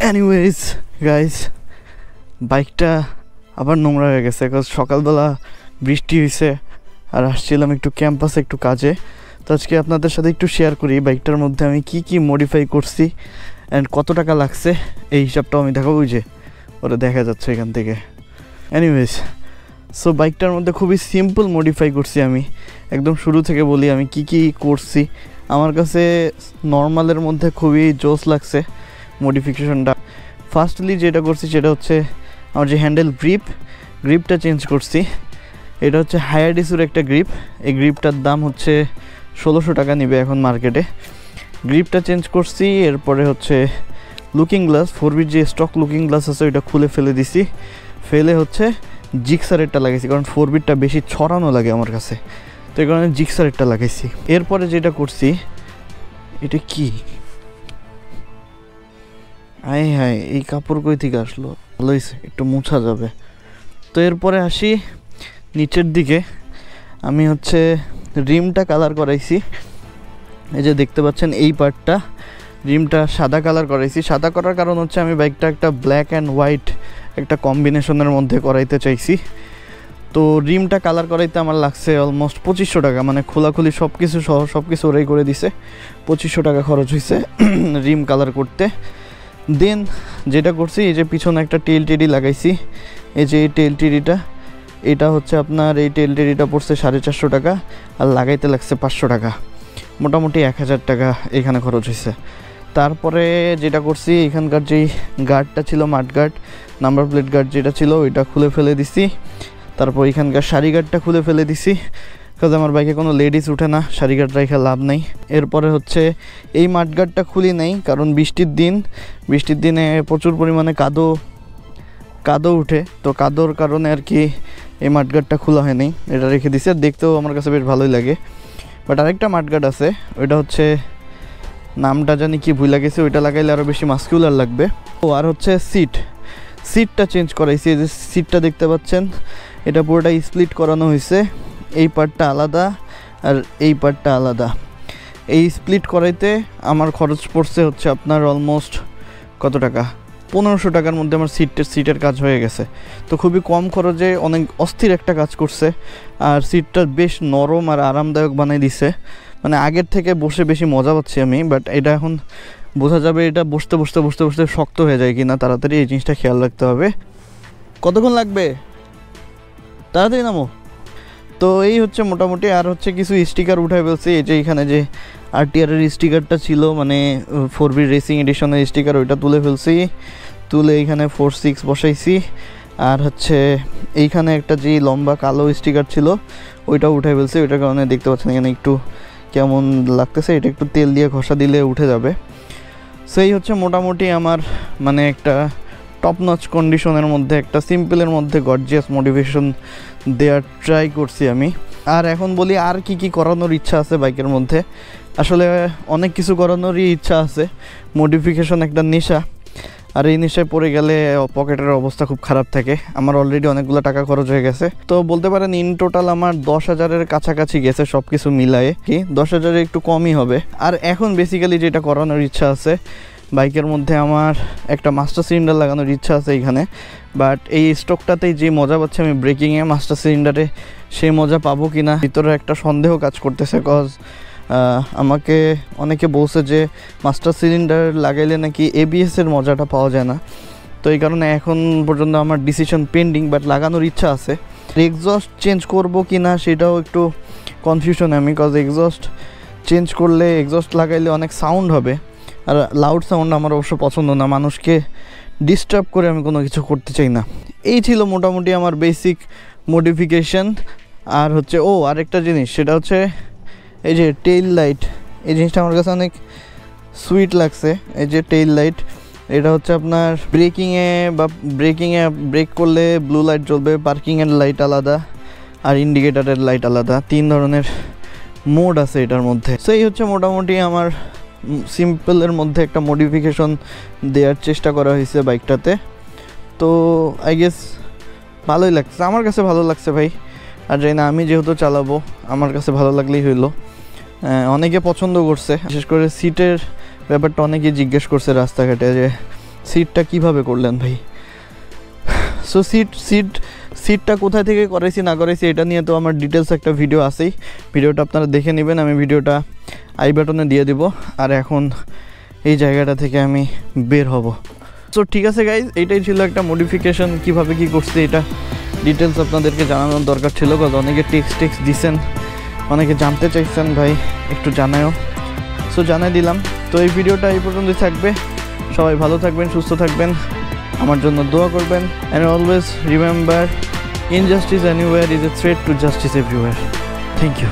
Anyways guys, বাইকটা আবার নোংরা হয়ে গেছে, কারণ সকালবেলা বৃষ্টি হয়েছে আর আসছিলাম একটু ক্যাম্পাসে একটু কাজে। তো আজকে আপনাদের সাথে একটু শেয়ার করি বাইকটার মধ্যে আমি কি মডিফাই করছি অ্যান্ড কত টাকা লাগছে, এই হিসাবটাও আমি দেখাবো। যে ওটা দেখা যাচ্ছে এখান থেকে। এনিওয়েজ, সো বাইকটার মধ্যে খুবই সিম্পল মডিফাই করছি আমি। একদম শুরু থেকে বলি আমি কি করছি। আমার কাছে নর্মালের মধ্যে খুবই জোস লাগছে মডিফিকেশনটা। ফার্স্টলি যেটা করছি সেটা হচ্ছে আমার যে হ্যান্ডেল গ্রিপটা চেঞ্জ করছি। এটা হচ্ছে হায়ার ডিসুর একটা গ্রিপ। এই গ্রিপটার দাম হচ্ছে 1600 টাকা নিবে এখন মার্কেটে। গ্রিপটা চেঞ্জ করছি। এরপরে হচ্ছে লুকিং গ্লাস, 4বির যে স্টক লুকিং গ্লাস আছে ওইটা খুলে ফেলে দিছি। ফেলে হচ্ছে জিক্সারেরটা লাগাইছি, কারণ 4বিরটা বেশি ছড়ানো লাগে আমার কাছে, তো এই কারণে জিক্সারেরটা লাগাইছি। এরপরে যেটা করছি, এটা কি হায় এই কাপড় কই থেকে আসলো, ভালো হয়েছে একটু মুছা যাবে। তো এরপরে আসি নিচের দিকে। আমি হচ্ছে রিমটা কালার করাইছি। এই যে দেখতে পাচ্ছেন এই পার্টটা, রিমটা সাদা কালার করাইছি। সাদা করার কারণ হচ্ছে আমি বাইকটা একটা ব্ল্যাক অ্যান্ড হোয়াইট একটা কম্বিনেশনের মধ্যে করাইতে চাইছি। তো রিমটা কালার করাইতে আমার লাগছে অলমোস্ট 2500 টাকা, মানে খোলাখুলি সব কিছু সহ সব কিছু ওরাই করে দিছে। 2500 টাকা খরচ হয়েছে রিম কালার করতে। দেন যেটা করছি, এই যে পিছনে একটা টেল টিডি লাগাইছি। এই যে এই টেল টিডিটা, এটা হচ্ছে আপনার এই টেল টিডিটা পড়ছে 450 টাকা, আর লাগাইতে লাগছে 500 টাকা, মোটামুটি 1000 টাকা এখানে খরচ হয়েছে। তারপরে যেটা করছি, এখানকার যেই গার্ডটা ছিল, মাড গার্ড, নাম্বার প্লেট গার্ড যেটা ছিল ওইটা খুলে ফেলে দিছি। তারপর এখানকার সারি গার্ডটা খুলে ফেলে দিছি, কারণ আমার বাইকে কোনো লেডিস উঠে না, সারি গার্ড রেখে লাভ নেই। এরপরে হচ্ছে এই মাড গার্ডটা খুলি নাই, কারণ বৃষ্টির দিনে প্রচুর পরিমাণে কাদো উঠে, তো কাদোর কারণে আর কি এই মাড গার্ডটা খোলা হয়নি, এটা রেখে দিছি। আর দেখতেও আমার কাছে বেশ ভালোই লাগে। বাট আরেকটা মাড গার্ড আছে, ওইটা হচ্ছে নামটা জানি কি ভুলে গেছে, ওইটা লাগাইলে আরও বেশি মাস্কুলার লাগবে। ও আর হচ্ছে সিটটা চেঞ্জ করাইছি। এই যে সিটটা দেখতে পাচ্ছেন, এটা পুরোটা স্প্লিট করানো হয়েছে। এই পার্টটা আলাদা আর এই পার্টটা আলাদা। এই স্প্লিট করাইতে আমার খরচ পড়ছে হচ্ছে আপনার অলমোস্ট কত টাকা, 1500 টাকার মধ্যে আমার সিটের কাজ হয়ে গেছে। তো খুবই কম খরচে অনেক অস্থির একটা কাজ করছে। আর সিটটা বেশ নরম আর আরামদায়ক বানিয়ে দিছে, মানে আগের থেকে বসে বেশি মজা পাচ্ছি আমি। বাট এটা এখন বোঝা যাবে এটা বসতে শক্ত হয়ে যায় কিনা, তাড়াতাড়ি এই জিনিসটা খেয়াল রাখতে হবে। কতক্ষণ লাগবে, তাড়াতাড়ি নামো। তো এই হচ্ছে মোটামুটি। আর হচ্ছে কিছু স্টিকার উঠাই ফেলছি। এই যে এখানে যে আরটিআরের স্টিকারটা ছিল, মানে 4বি রেসিং এডিশনের স্টিকার, ওইটা তুলে ফেলছি। তুলে এইখানে 46 বসাইছি। আর হচ্ছে এইখানে একটা যে লম্বা কালো স্টিকার ছিল ওইটাও উঠাই ফেলছি। ওইটার কারণে দেখতে পাচ্ছেন এখানে একটু কেমন লাগতেছে, এটা একটু তেল দিয়ে ঘষা দিলে উঠে যাবে। সেই হচ্ছে মোটামুটি আমার মানে একটা টপ নচ কন্ডিশনের মধ্যে, একটা সিম্পলের মধ্যে গর্জিয়াস মডিফিকেশন দেওয়ার ট্রাই করছি আমি। আর এখন বলি আর কি করানোর ইচ্ছা আছে বাইকের মধ্যে। আসলে অনেক কিছু করানোরই ইচ্ছা আছে। মডিফিকেশন একটা নেশা, আর এই নেশায় পড়ে গেলে পকেটের অবস্থা খুব খারাপ থাকে। আমার অলরেডি অনেকগুলো টাকা খরচ হয়ে গেছে। তো বলতে পারেন ইন টোটাল আমার 10,000-এর কাছাকাছি গেছে সব কিছু মিলায়ে, কি 10,000-এর একটু কমই হবে। আর এখন বেসিক্যালি যেটা করানোর ইচ্ছা আছে বাইকের মধ্যে, আমার একটা মাস্টার সিলিন্ডার লাগানোর ইচ্ছা আছে এইখানে। বাট এই স্টকটাতেই যে মজা পাচ্ছি আমি ব্রেকিংয়ে মাস্টার সিলিন্ডারে, সেই মজা পাবো কি না ভিতরে একটা সন্দেহ কাজ করতেছে। কজ আমাকে অনেকে বলছে যে মাস্টার সিলিন্ডার লাগাইলে নাকি এবিএসের মজাটা পাওয়া যায় না। তো এই কারণে এখন পর্যন্ত আমার ডিসিশন পেন্ডিং, বাট লাগানোর ইচ্ছা আছে। এক্সস্ট চেঞ্জ করবো কি না সেটাও একটু কনফিউশন আমি, কজ এক্সস্ট চেঞ্জ করলে, এক্সস্ট লাগাইলে অনেক সাউন্ড হবে, আর লাউড সাউন্ড আমার অবশ্য পছন্দ না, মানুষকে ডিস্টার্ব করে আমি কোনো কিছু করতে চাই না। এই ছিল মোটামুটি আমার বেসিক মডিফিকেশন। আর হচ্ছে আরেকটা জিনিস, সেটা হচ্ছে এই যে টেইল লাইট। এই জিনিসটা আমার কাছে অনেক সুইট লাগছে। এই যে টেইল লাইট, এটা হচ্ছে আপনার ব্রেকিংয়ে ব্রেক করলে ব্লু লাইট জ্বলবে, পার্কিংয়ের লাইট আলাদা আর ইন্ডিকেটারের লাইট আলাদা, 3 ধরনের মোড আছে এটার মধ্যে। সেই হচ্ছে মোটামুটি আমার সিম্পলের মধ্যে একটা মডিফিকেশন দেওয়ার চেষ্টা করা হয়েছে বাইকটাতে। তো আই গেস ভালোই লাগছে, আমার কাছে ভালো লাগছে ভাই। আর জানি না, আমি যেহেতু চালাবো আমার কাছে ভালো লাগলেই হইলো। অনেকে পছন্দ করছে, বিশেষ করে সিটের ব্যাপারটা অনেকেই জিজ্ঞেস করছে রাস্তাঘাটে, যে সিটটা কিভাবে করলেন ভাই? সো সিটটা কোথায় থেকে করাইছি না করাইছি এটা নিয়ে তো আমার ডিটেলস একটা ভিডিও আছেই, ভিডিওটা আপনারা দেখে নেবেন, আমি ভিডিওটা আই বাটনে দিয়ে দিব। আর এখন এই জায়গাটা থেকে আমি বের হব। সো ঠিক আছে গাইজ, এইটাই ছিল একটা মডিফিকেশন, কিভাবে কি করছি এটা ডিটেলস আপনাদেরকে জানানোর দরকার ছিল। কারণ অনেকে টেক্সট দিচ্ছেন, অনেকে জানতে চাইছেন ভাই একটু জানায়ও, সো জানাই দিলাম। তো এই ভিডিওটা এই পর্যন্তই থাকবে। সবাই ভালো থাকবেন, সুস্থ থাকবেন, আমার জন্য দোয়া করবেন। And always remember, injustice anywhere is a threat to justice everywhere. Thank you.